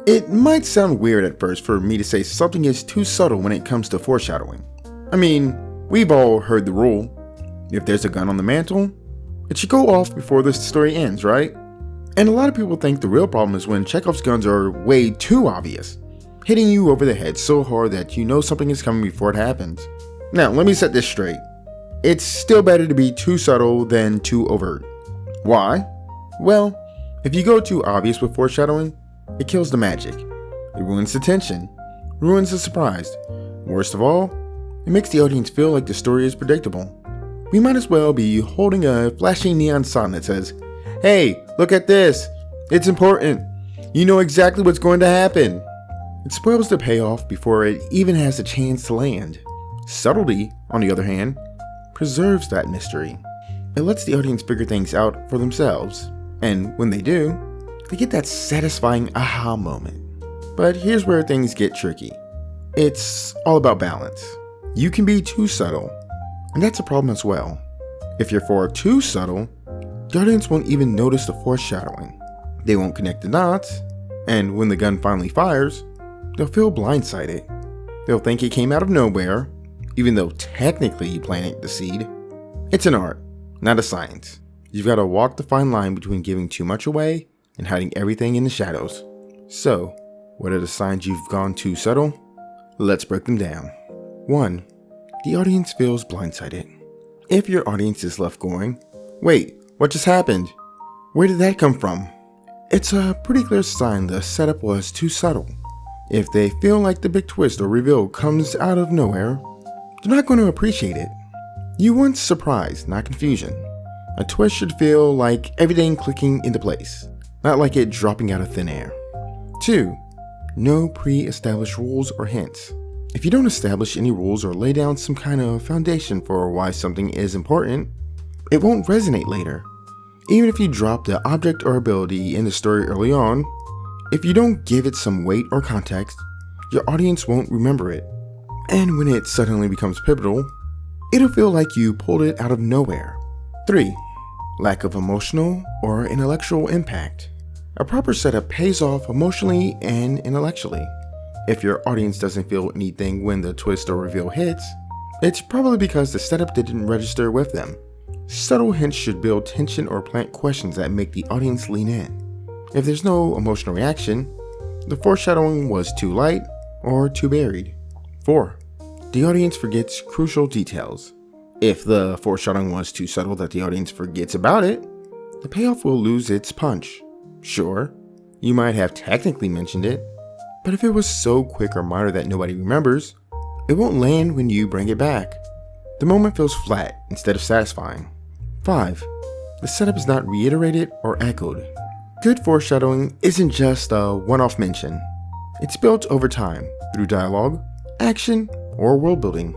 It might sound weird at first for me to say something is too subtle when it comes to foreshadowing. I mean, we've all heard the rule. If there's a gun on the mantle, it should go off before the story ends, right? And a lot of people think the real problem is when Chekhov's guns are way too obvious, hitting you over the head so hard that you know something is coming before it happens. Now, let me set this straight. It's still better to be too subtle than too overt. Why? Well, if you go too obvious with foreshadowing, it kills the magic. It ruins the tension, ruins the surprise. Worst of all, it makes the audience feel like the story is predictable. We might as well be holding a flashing neon sign that says, "Hey, look at this. It's important. You know exactly what's going to happen." It spoils the payoff before it even has a chance to land. Subtlety, on the other hand, preserves that mystery. It lets the audience figure things out for themselves. And when they do, they get that satisfying aha moment. But here's where things get tricky. It's all about balance. You can be too subtle, and that's a problem as well. If you're far too subtle, the audience won't even notice the foreshadowing. They won't connect the dots, and when the gun finally fires, they'll feel blindsided. They'll think it came out of nowhere, even though technically you planted the seed. It's an art, not a science. You've got to walk the fine line between giving too much away and hiding everything in the shadows. So, what are the signs you've gone too subtle? Let's break them down. 1. The audience feels blindsided. If your audience is left going, "Wait, what just happened? Where did that come from?" It's a pretty clear sign the setup was too subtle. If they feel like the big twist or reveal comes out of nowhere, they're not going to appreciate it. You want surprise, not confusion. A twist should feel like everything clicking into place, not like it dropping out of thin air. 2. No pre-established rules or hints. If you don't establish any rules or lay down some kind of foundation for why something is important, it won't resonate later. Even if you drop the object or ability in the story early on, if you don't give it some weight or context, your audience won't remember it. And when it suddenly becomes pivotal, it'll feel like you pulled it out of nowhere. 3. Lack of emotional or intellectual impact. A proper setup pays off emotionally and intellectually. If your audience doesn't feel anything when the twist or reveal hits, it's probably because the setup didn't register with them. Subtle hints should build tension or plant questions that make the audience lean in. If there's no emotional reaction, the foreshadowing was too light or too buried. 4. The audience forgets crucial details. If the foreshadowing was too subtle that the audience forgets about it, the payoff will lose its punch. Sure, you might have technically mentioned it, but if it was so quick or minor that nobody remembers, it won't land when you bring it back. The moment feels flat instead of satisfying. 5. The setup is not reiterated or echoed. Good foreshadowing isn't just a one-off mention. It's built over time through dialogue, action, or world building.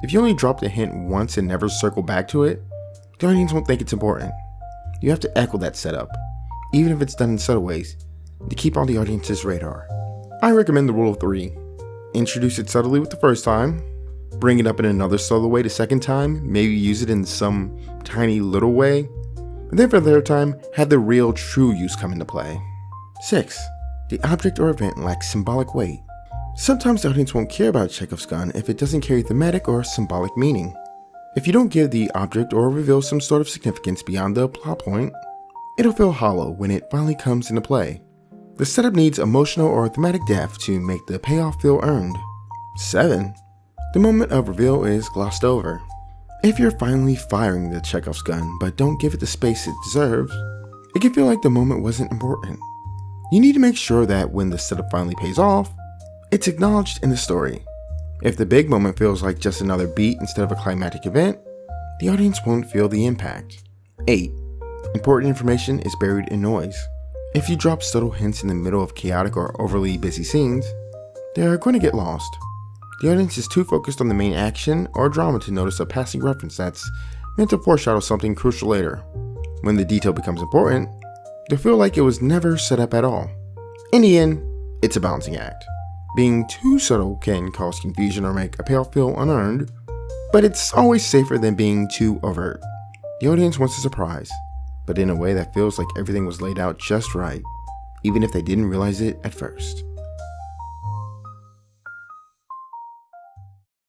If you only drop the hint once and never circle back to it, the audience won't think it's important. You have to echo that setup, even if it's done in subtle ways, to keep on the audience's radar. I recommend the rule of 3. Introduce it subtly with the first time, bring it up in another subtle way the second time, maybe use it in some tiny little way, and then for the third time, have the real true use come into play. 6. The object or event lacks symbolic weight. Sometimes the audience won't care about Chekhov's gun if it doesn't carry thematic or symbolic meaning. If you don't give the object or reveal some sort of significance beyond the plot point, it'll feel hollow when it finally comes into play. The setup needs emotional or thematic depth to make the payoff feel earned. 7. The moment of reveal is glossed over. If you're finally firing the Chekhov's gun but don't give it the space it deserves, it can feel like the moment wasn't important. You need to make sure that when the setup finally pays off, it's acknowledged in the story. If the big moment feels like just another beat instead of a climactic event, the audience won't feel the impact. 8. Important information is buried in noise. If you drop subtle hints in the middle of chaotic or overly busy scenes, they're going to get lost. The audience is too focused on the main action or drama to notice a passing reference that's meant to foreshadow something crucial later. When the detail becomes important, they'll feel like it was never set up at all. In the end, it's a balancing act. Being too subtle can cause confusion or make a payoff feel unearned, but it's always safer than being too overt. The audience wants a surprise, but in a way that feels like everything was laid out just right. even if they didn't realize it at first.